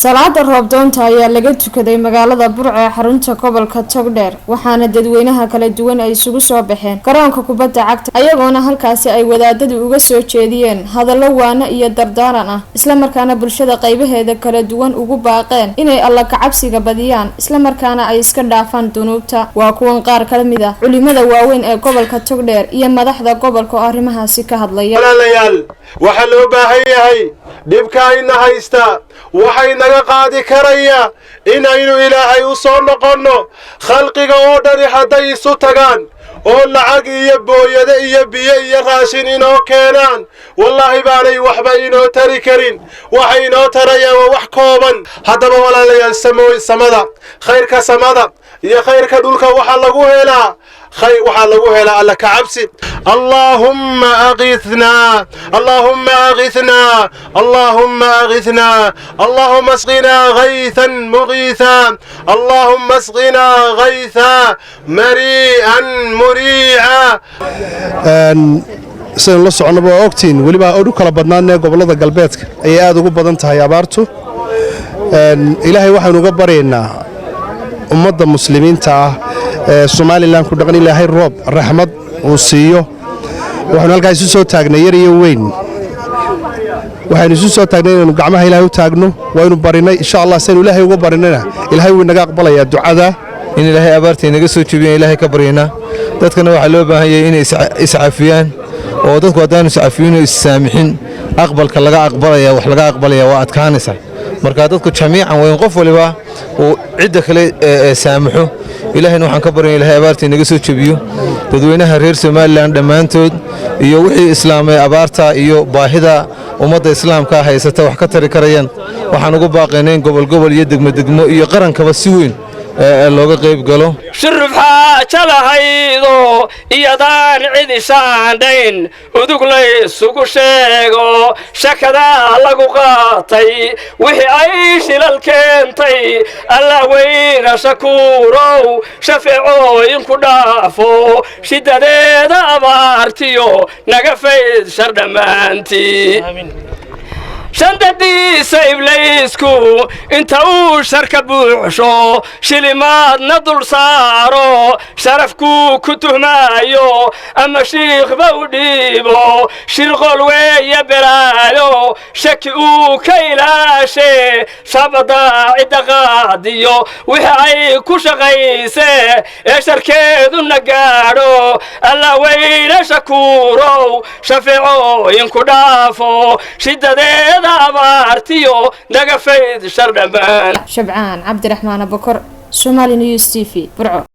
salaada roobdoonta ayaa laga tukaday magaalada Burco ee xarunta gobolka Togdheer waxaana dadweynaha kala duwan ay isugu soo baxeen garoonka kubadda cagta ayagoona halkaasi ay wadaadadu uga soo jeediyeen hadallo waana iyo dardaaran ah isla markaana bulshada qaybaheeda kala duwan ugu baaqeen inay alla ka cabsiga badiyaan isla markaana ay iska dhaafaan dunuubta waa kuwan qaar ka mid ah culimada waaweyn ee gobolka Togdheer iyo madaxda gobolka oo arrimahaasi ka hadlaya waxa loo baahan yahay dhibka ayna haysta waxay naga qaadi karaya inaynu ilaahay u soo noqono khalqiga oo dhan haday isu tagaan oo lacag iyo booyada iyo biyo iyo raashin inoo keenaan wallahi baanay waxba inoo tari karin waxay inoo tarayaan wax kooban haddaba walaalayaal samada khayrka samada iyo khayrka dhulka waxa lagu helaa خير وحلو هلا على كعبسي اللهم أغثنا اللهم أغثنا اللهم أغثنا اللهم اسقنا غيثا مغيثا اللهم اسقنا غيثا مريئا مريعا سن la socono baa ogtiin waliba oo kala badnaanay gobolada galbeedka ay aad ugu badan tahay abaartu ilaahay waxaan uga bareenaa ummadda muslimiinta ah Somaliland ku dhaqan ilaahay roob raxmad uu siiyo waxaan halkaas soo taagnay yar iyo weyn waxaan soo taagnay inuu gacmaha ilaahay u taagno waynu barinay insha Allah seen ilaahay uga barinayna ilaahay wuu naga aqbalaya ducada in ilaahay abaartii naga soo jibiyo ilaahay ka barina dadkana waxa loo baahan yahay inay iscaafiyaan oo dadku hadaan iscaafiyeen oo issaamixin aqbalka laga aqbalaya wax laga aqbalaya waa adkaanaysa marka dadku jamiican weyn qof waliba oo cid kale saamaxo ilaahayna waxaan ka barin ilaahay abaartii naga soo jabiyo dadweynaha reer Soomaaliland dhamaantood iyo wixii islaamay abaarta iyo baahida ummadda islaamka haysata wax ka tari karayaan waxaan ugu baaqaynay gobol iyo degmo iyo qarankaba si weyn looga qayb galo shirf xaajadahaydo iyadaan cid isaandhayn uduglay sugu sheego shakada lagu qaatay wixii ay shilal keentay alla weyna shakuurow shafeecooyin ku dhaafo shidadeeda abaartiyo naga fayd shar dhammaantii shandadiisa ibliisku inta uu sharka buuxsho shilimaadna dul saaro sharafku ku tuhmaayo ama shiikhba u dhiibo shirqol weeye belaayo shaki uu ka ilaashe shabada cidda qaadiyo wixii ay ku shaqayse ee sharkeeduna gaadho alla weyne shakuurow shafeecooyin ku dhaafo shidadeeda abaartiyo naga fayd shar dhammaan Shabcaan Cabdiraxmaan Abukar Somali News TV Burco